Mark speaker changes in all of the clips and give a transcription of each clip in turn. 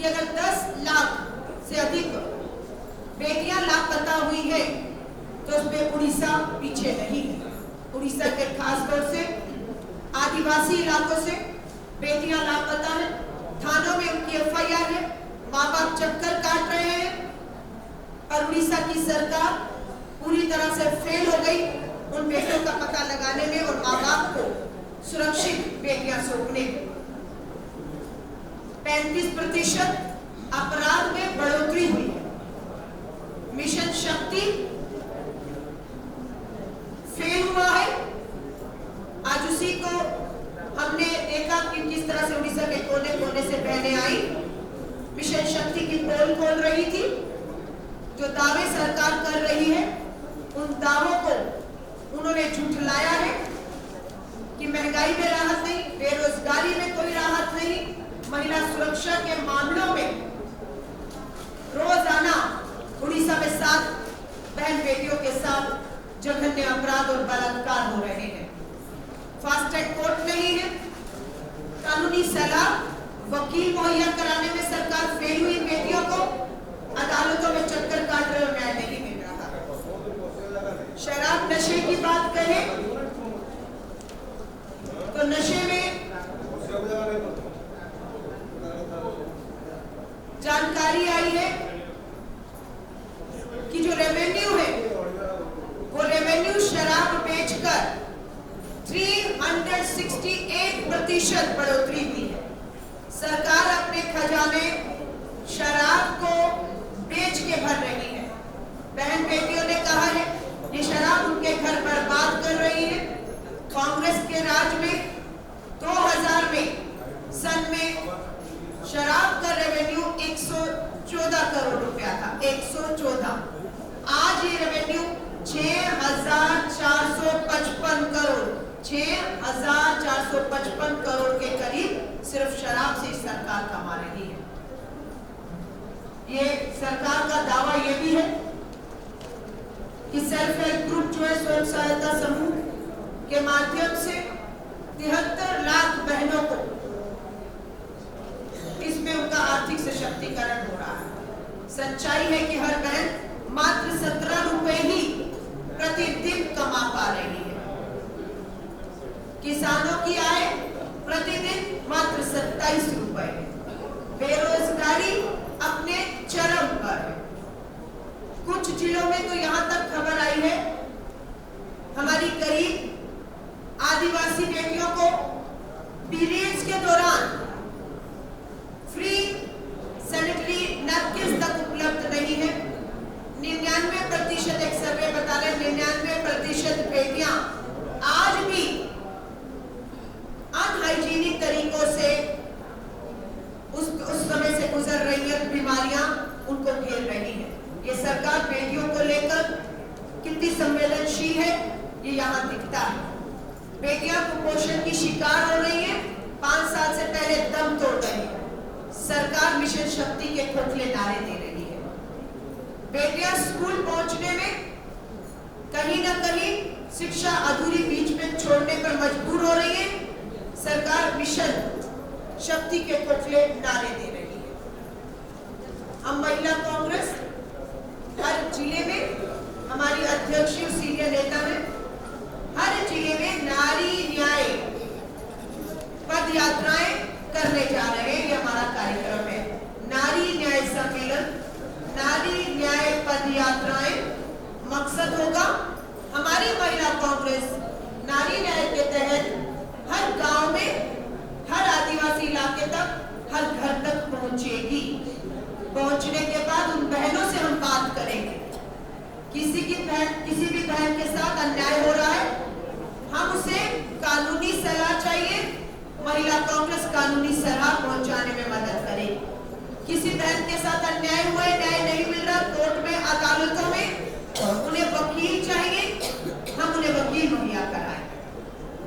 Speaker 1: कि अगर 10 लाख से अधिक बेटियां लापता हुई है तो उसमें उड़ीसा पीछे नहीं है। उड़ीसा के खासतौर से आदिवासी इलाकों से बेटियां लापता हैं, थानों में उनकी FIR है, माँ बाप चक्कर काट रहे हैं और उड़ीसा की सरकार पूरी तरह से फेल हो गई उन बेटियों का पता लगाने में और माँ बाप को सुरक्षित बेटियां सौंपने में। 35% अपराध में बढ़ोतरी हुई है। मिशन शक्ति फेल हुआ है। आज उसी को हमने देखा कि किस तरह से उड़ीसा के कोने कोने से बहनें आई, मिशन शक्ति की पोल खोल रही थी। जो दावे सरकार कर रही है उन दावों को उन्होंने झुठलाया है कि महंगाई में राहत नहीं, बेरोजगारी में कोई राहत नहीं, महिला सुरक्षा के मामलों में रोजाना उड़ीसा में 7 बहन बेटियों के साथ जघन्य अपराध और बलात्कार हो रहे हैं। फास्ट ट्रैक कोर्ट नहीं है, कानूनी सलाह वकील मुहैया कराने में सरकार फेल हुई, बेटियों को अदालतों में चक्कर काट रहे और न्याय नहीं मिल रहा। शराब नशे की बात करें तो नशे में जानकारी आई है कि जो रेवेन्यू है वो रेवेन्यू शराब बेचकर 368% बढ़ोतरी हुई है। सरकार अपने खजाने शराब को बेच के भर रही है। बहन बेटियों ने कहा है ये शराब उनके घर बर्बाद कर रही है। कांग्रेस के राज में 2000 में सन में शराब का रेवेन्यू 114 करोड़ रुपया था, 114। आज ये रेवेन्यू 6455 करोड़, 6455 करोड़ के करीब सिर्फ शराब से सरकार कमा रही है। ये सरकार का दावा ये भी है कि सेल्फ हेल्प ग्रुप जो है स्वयं सहायता समूह के माध्यम से 73 लाख बहनों को इसमें उनका आर्थिक सशक्तिकरण हो रहा है। सच्चाई है कि हर बहन मात्र 17 रुपए ही प्रतिदिन कमा पा रही है। किसानों की आय प्रतिदिन मात्र 27 रुपए है। बेरोजगारी अपने चरम पर है। कुछ जिलों में तो यहां तक खबर आई है हमारी करीब आदिवासी बेटियों को पीरियड्स के दौरान फ्री सैनिटरी नैपकिन तक उपलब्ध नहीं है। 99% एक सर्वे बता रहे 99% बेटियां आज भी अनहाइजीनिक तरीकों से उस समय से गुजर रही है। बीमारियां उनको घेर रही है। ये सरकार बेटियों को लेकर कितनी संवेदनशील है ये यहाँ दिखता है। बेटियां कुपोषण की शिकार हो रही है, 5 साल से पहले दम तोड़ रही है। सरकार मिशन शक्ति के खोखले नारे दे रही है। बेटियां स्कूल पहुंचने में कहीं ना कहीं शिक्षा अधूरी बीच में छोड़ने पर मजबूर हो रही है। सरकार मिशन शक्ति के खोखले नारे दे रही है। हम महिला कांग्रेस हर जिले में, हमारी अध्यक्ष सीनियर नेता है, हर जिले में नारी न्याय पद यात्राएं करने जा रहे हैं। ये हमारा कार्यक्रम है, नारी न्याय सम्मेलन, नारी न्याय पद यात्राएं। मकसद होगा हमारी महिला कांग्रेस नारी न्याय के तहत हर गांव में, हर आदिवासी इलाके तक, हर घर तक पहुंचेगी। पहुंचने के बाद उन बहनों से हम बात करेंगे। किसी भी बहन के साथ अन्याय हो रहा है, हम उसे कानूनी सलाह चाहिए। महिला कांग्रेस कानूनी सलाह पहुंचाने में मदद करेगी। किसी बहन के साथ अन्याय हुआ है, न्याय नहीं मिल रहा, कोर्ट में, अदालतों में उन्हें वकील चाहिए, हम उन्हें वकील मुहैया कराएं।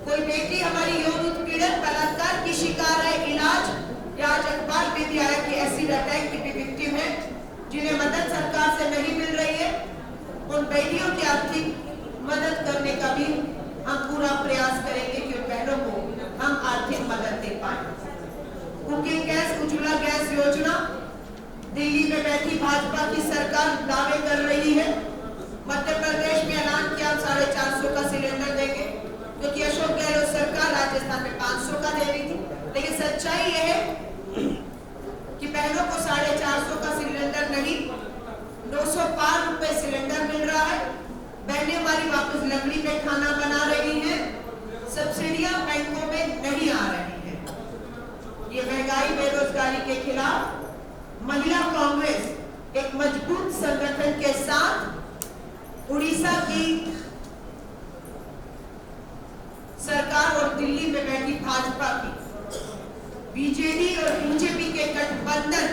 Speaker 1: कोई बेटी हमारी यौन उत्पीड़न बलात्कार की शिकार है, इलाज, या आज अखबार में भी आया कि एसिड अटैक की भी विक्टिम है, जिन्हें मदद सरकार से नहीं मिल रही है। उन बेटियों की आर्थिक मदद करने का भी हम पूरा प्रयास करेंगे कि उन बहनों को हम आर्थिक मदद दे पाए। कुकिंग गैस, उज्ज्वला गैस योजना दिल्ली में बैठी भाजपा की सरकार दावे कर रही है। मध्य प्रदेश में ऐलान किया 450 का सिलेंडर देंगे, क्योंकि अशोक गहलोत सरकार राजस्थान में 500 का दे रही थी। लेकिन सच्चाई यह है कि बहनों को 450 का सिलेंडर नहीं, 900 पार रुपए सिलेंडर मिल रहा है। बहनें हमारी वापस लकड़ी पे खाना बना रही हैं, सब्सिडियां बैंकों में नहीं आ रही है। ये महंगाई बेरोजगारी के खिलाफ महिला कांग्रेस एक मजबूत संगठन के साथ उड़ीसा की सरकार और दिल्ली में बैठी भाजपा की बीजेडी और बीजेपी के गठबंधन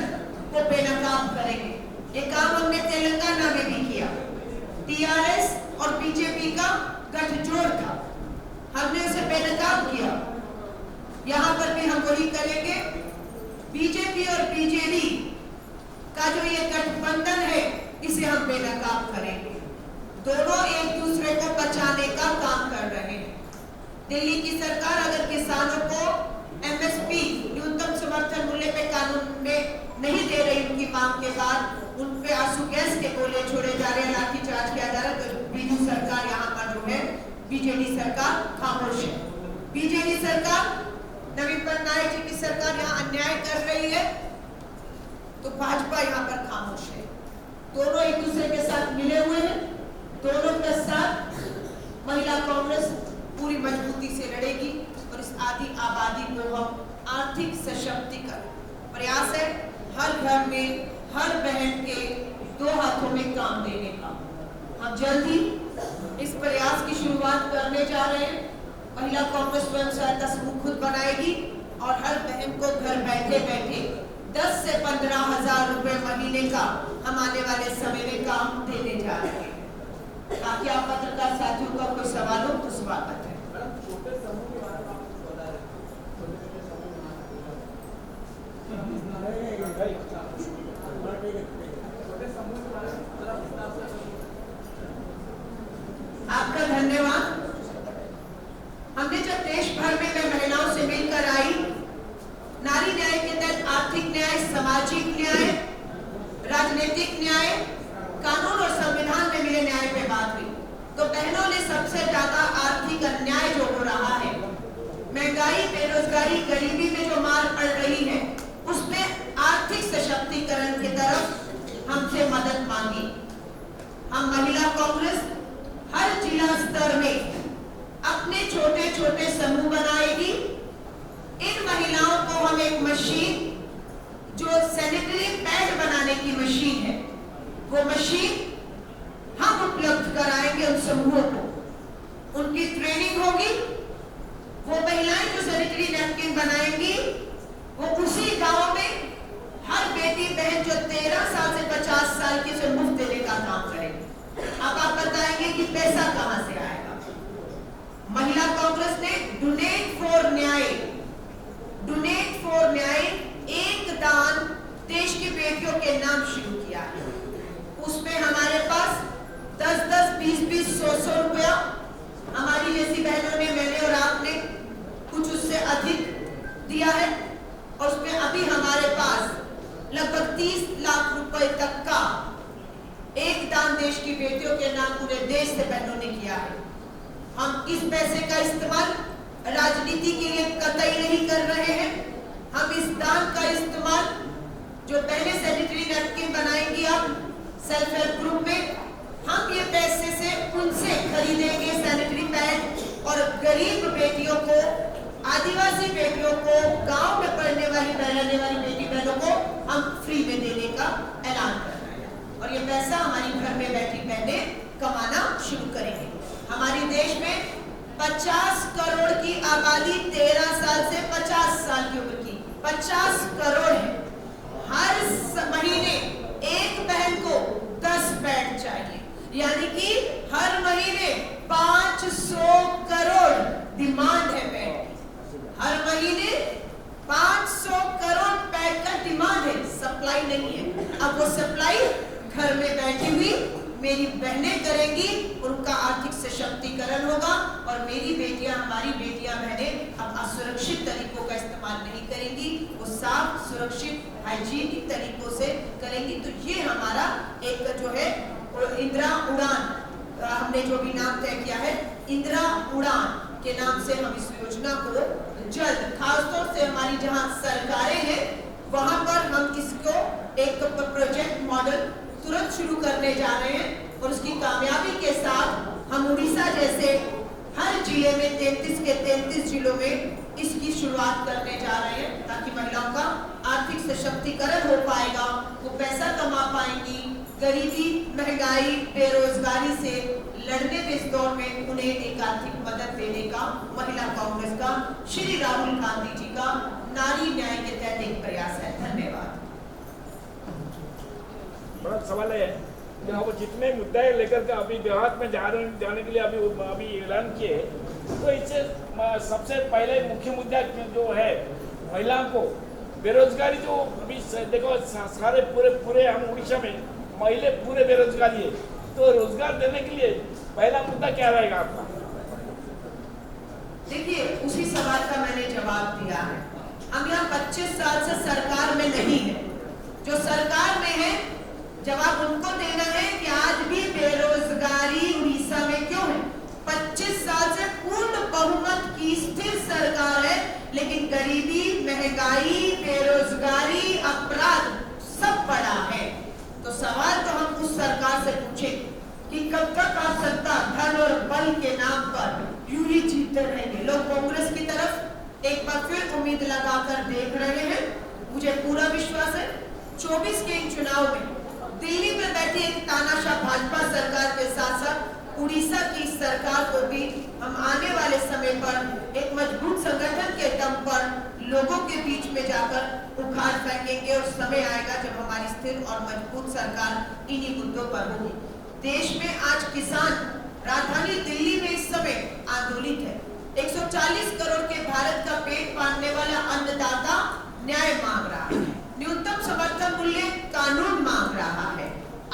Speaker 1: को बेनकाब करेंगे। ये काम हमने तेलंगाना में भी किया। टीआरएस और बीजेपी का गठजोड़ था, हमने उसे बेनकाब किया। यहां पर भी हम वही करेंगे। बीजेपी और बीजेडी का जो ये गठबंधन है, इसे हम बेनकाब करेंगे। दोनों एक दूसरे को बचाने का काम कर रहे हैं। दिल्ली की सरकार अगर किसानों को एमएसपी न्यूनतम समर्थन मूल्य पे कानून में नहीं दे रही, उनकी मांग के बाद उन पे आंसू गैस के गोले छोड़े जा रहे हैं, लाठीचार्ज किया जा रहा है, तो बीजू सरकार यहाँ पर जो है बीजेडी सरकार खामोश है। बीजेडी सरकार नवीन पटनायक जी की सरकार यहाँ अन्याय कर रही है, तो भाजपा यहाँ पर खामोश है। दोनों एक दूसरे के साथ मिले हुए हैं। दोनों के साथ महिला कांग्रेस पूरी मजबूती से लड़ेगी और इस आदि आबादी को हम आर्थिक सशक्तिकरण प्रयास है हर घर में हर बहन के 2 हाथों में काम देने का। हम जल्द ही इस प्रयास की शुरुआत करने जा रहे हैं। महिला कांग्रेस स्वयं सहायता समूह खुद बनाएगी और हर बहन को घर बैठे बैठे 10 से 15,000 रुपए महीने का हम आने वाले समय में काम देने जा रहे हैं। बाकी आप पत्रकार साथियों का कोई सवाल हो तो स्वागत है। आपका धन्यवाद। हमने जब देश भर में मैं महिलाओं से मिलकर आई, नारी न्याय के तहत आर्थिक न्याय, सामाजिक न्याय, राजनीतिक न्याय, कानून और संविधान में मिले न्याय पे बात हुई, तो बहनों ने सबसे ज्यादा आर्थिक अन्याय जो हो रहा है, महंगाई, बेरोजगारी, गरीबी में जो मार पड़ रही है, उसमें आर्थिक सशक्तिकरण की तरफ हमसे मदद मांगी। हम महिला कांग्रेस हर जिला स्तर में अपने छोटे छोटे समूह बनाएगी। इन महिलाओं को हम एक मशीन, जो सैनिटरी पैड बनाने की मशीन है, वो मशीन हम उपलब्ध कराएंगे उन समूहों को। उनकी ट्रेनिंग होगी। वो महिलाएं जो सैनिटरी नैपकिन बनाएंगी, वो उसी गांव में हर बेटी बहन जो 13 साल से 50 साल की, उसे मुफ्त देने का काम करेंगे। अब आप बताएंगे कि पैसा कहां से आएगा। महिला कांग्रेस ने डोनेट फॉर न्याय एक दान देश की बेटियों के नाम शुरू किया है। उसमें हमारे पास 10-10, 20-20, 100-100 रुपया हमारी जैसी बहनों ने, मैंने और आपने कुछ उससे अधिक दिया है, और उसमें अभी हमारे पास लगभग 30 लाख रुपए तक का एक दान देश की बेटियों के नाम पूरे देश से बहनों ने किया है। हम इस पैसे का इस्तेमाल राजनीति के लिए कतई नहीं कर रहे हैं। हम इस दान का इस्तेमाल, जो पहले सैनिटरी नैपकिन बनाएंगी आप सेल्फ हेल्प ग्रुप में, हम ये पैसे से उनसे खरीदेंगे सैनिटरी पैड, और गरीब बेटियों को, आदिवासी बेटियों को, गांव में पढ़ने वाली रहने वाली बेटी बहनों को हम फ्री में देने का ऐलान कर रहे हैं। और ये पैसा हमारी घर में बैठी बहनें कमाना शुरू करेंगे। हमारे देश में 50 करोड़ की आबादी 13 साल से 50 साल की उम्र की 50 करोड़ है। हर महीने एक बहन को 10 पैड चाहिए, यानी कि हर महीने 500 करोड़ डिमांड है पैड की। हर महीने 500 करोड़ पैड का डिमांड है, सप्लाई नहीं है। अब वो सप्लाई घर में बैठी हुई मेरी बहनें करेंगी, उनका आर्थिक सशक्तिकरण होगा और मेरी बेटियां, हमारी बेटियां बहनें अब असुरक्षित तरीकों का इस्तेमाल नहीं करेंगी, वो साफ सुरक्षित हाइजीनिक तरीकों से करेंगी। तो ये हमारा एक जो है इंदिरा उड़ान, हमने जो भी नाम तय किया है इंदिरा उड़ान के नाम से हम इस योजना को जल्द, खासतौर से हमारी जहां सरकारें हैं वहां पर हम इसको एक प्रोजेक्ट मॉडल तुरंत शुरू करने जा रहे हैं और उसकी कामयाबी के साथ हम उड़ीसा जैसे हर जिले में 33 के 33 जिलों में इसकी शुरुआत करने जा रहे हैं, ताकि महिलाओं का आर्थिक सशक्तिकरण हो पाएगा, वो पैसा कमा पाएंगी, गरीबी, महंगाई, बेरोजगारी से लड़ने के इस दौर में उन्हें एक आर्थिक मदद देने का महिला कांग्रेस का, श्री राहुल गांधी जी का नारी न्याय के तहत एक प्रयास है। धन्यवाद।
Speaker 2: बड़ा सवाल है वो जितने मुद्दे लेकर के अभी देहात में जाने के लिए अभी ऐलान किए, तो इससे सबसे पहले मुख्य मुद्दा जो है महिलाओं को बेरोजगारी, जो अभी देखो सारे पूरे हम उड़ीसा में महिला पूरे बेरोजगारी है, तो रोजगार देने के लिए पहला मुद्दा क्या रहेगा आपका?
Speaker 1: देखिए, उसी सवाल का मैंने जवाब दिया है। हम यहाँ 25 साल से सरकार में नहीं है, जो सरकार में है जवाब उनको देना है कि आज भी बेरोजगारी उड़ीसा में क्यों है। 25 साल से पूर्ण बहुमत की स्थिर सरकार है, लेकिन गरीबी, महंगाई, बेरोजगारी, अपराध सब बड़ा है। तो सवाल तो हम उस सरकार से पूछें कि कब तक आप सत्ता, धन और बल के नाम पर यूं ही जीतते रहेंगे। लोग कांग्रेस की तरफ एक बार फिर उम्मीद लगाकर देख रहे हैं। मुझे पूरा विश्वास है 24 के इन चुनाव में दिल्ली में बैठी एक तानाशाह भाजपा सरकार के साथ साथ उड़ीसा की सरकार को भी हम आने वाले समय पर एक मजबूत संगठन के दम पर लोगों के बीच में जाकर उखाड़ फेंकेंगे और समय आएगा जब हमारी स्थिर और मजबूत सरकार इन्हीं मुद्दों पर होगी। देश में आज किसान राजधानी दिल्ली में इस समय आंदोलित है। 140 करोड़ के भारत का पेट पालने वाला अन्नदाता न्याय मांग रहा है, न्यूनतम समर्थन मूल्य कानून मांग रहा है,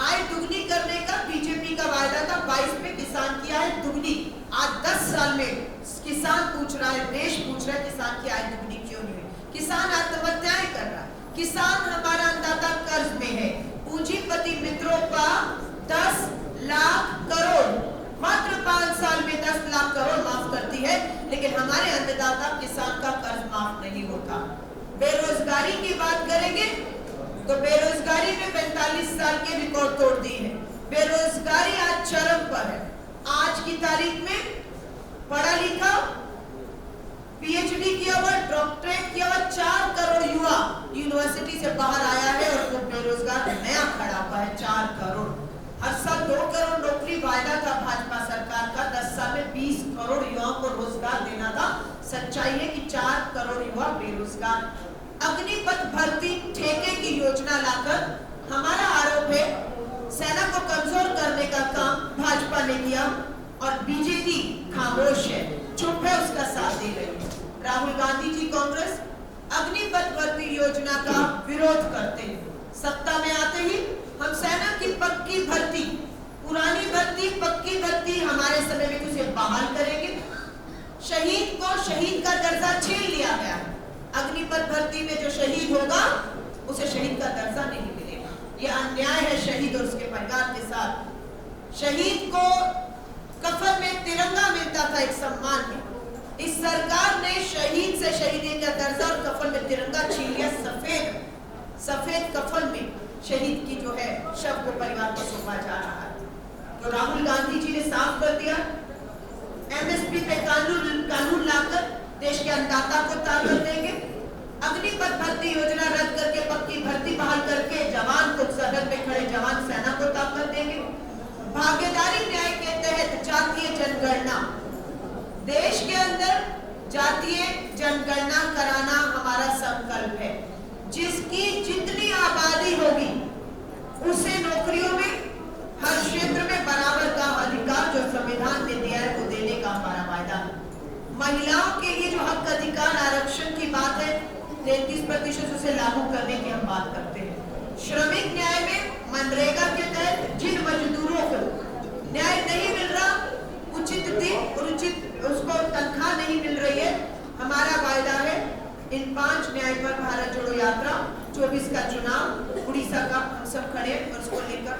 Speaker 1: आय दुगनी करने का बीजेपी का वायदा था, 22 में किसान की आय दुगनी। आज 10 साल में किसान पूछ रहा है, देश पूछ रहा है किसान की आय दुगनी क्यों नहीं हुई। किसान आत्महत्याएं कर रहा है, किसान हमारा अन्नदाता कर्ज में है। पूंजीपति मित्रों का 10 लाख करोड़ मात्र 5 साल में 10 लाख करोड़ माफ करती है, लेकिन हमारे अन्नदाता किसान का कर्ज माफ नहीं होता। बेरोजगारी की बात करेंगे तो बेरोजगारी में 45 साल के रिकॉर्ड तोड़ दी है। बेरोजगारी आज चरम पर है। आज की तारीख में पढ़ा लिखा, पीएचडी किया हुआ, डॉक्टरेट किया हुआ 4 करोड़ युवा यूनिवर्सिटी से बाहर आया है और वो बेरोजगार नया खड़ा हुआ है 4 करोड़। हर साल 2 करोड़ नौकरी वायदा था भाजपा सरकार का, 10 साल में 20 करोड़ युवाओं को रोजगार देना था। सच्चाई है कि 4 करोड़ युवा बेरोजगार। अग्निपथ भर्ती ठेके की योजना लाकर हमारा आरोप है सेना को कमजोर करने का काम भाजपा ने किया और बीजेपी खामोश है, चुप है, उसका साथ दे रही है। राहुल गांधी जी कांग्रेस अग्निपथ भर्ती योजना का विरोध करते हैं। सत्ता में आते ही हम सेना की पक्की भर्ती, पुरानी भर्ती, पक्की भर्ती हमारे समय में उसे बहाल करेंगे। शहीद को शहीद का दर्जा छीन लिया गया है। अग्निपथ भर्ती में जो शहीद होगा उसे शहीद का दर्जा नहीं मिलेगा। यह अन्याय है शहीद और उसके परिवार के साथ। शहीद को कफन में तिरंगा मिलता था एक सम्मान में। इस सरकार ने शहीद से शहीदी का दर्जा और कफन में तिरंगा छीन लिया। सफेद कफन में शहीद की जो है शव को परिवार को सौंपा जा रहा है। तो राहुल गांधी जी ने साफ कर दिया, एमएसपी पे कानून लाकर देश के अन्नदाता को ताकत देंगे। अग्निपथ भर्ती योजना रद्द करके पक्की भर्ती बहाल करके जवान को, सरहद पे खड़े जवान सेना को ताकत देंगे। भागीदारी न्याय के तहत जातीय जनगणना, देश के अंदर जातीय जनगणना कराना हमारा संकल्प है। जिसकी जितनी आबादी होगी उसे नौकरियों में हर क्षेत्र में बराबर का अधिकार जो संविधान ने दिया है वो देने का हमारा वायदा है। महिलाओं के लिए जो हक अधिकार आरक्षण की बात है, 33% 5 न्याय पर भारत जोड़ो यात्रा, 24 का चुनाव, उड़ीसा का हम सब खड़े और उसको लेकर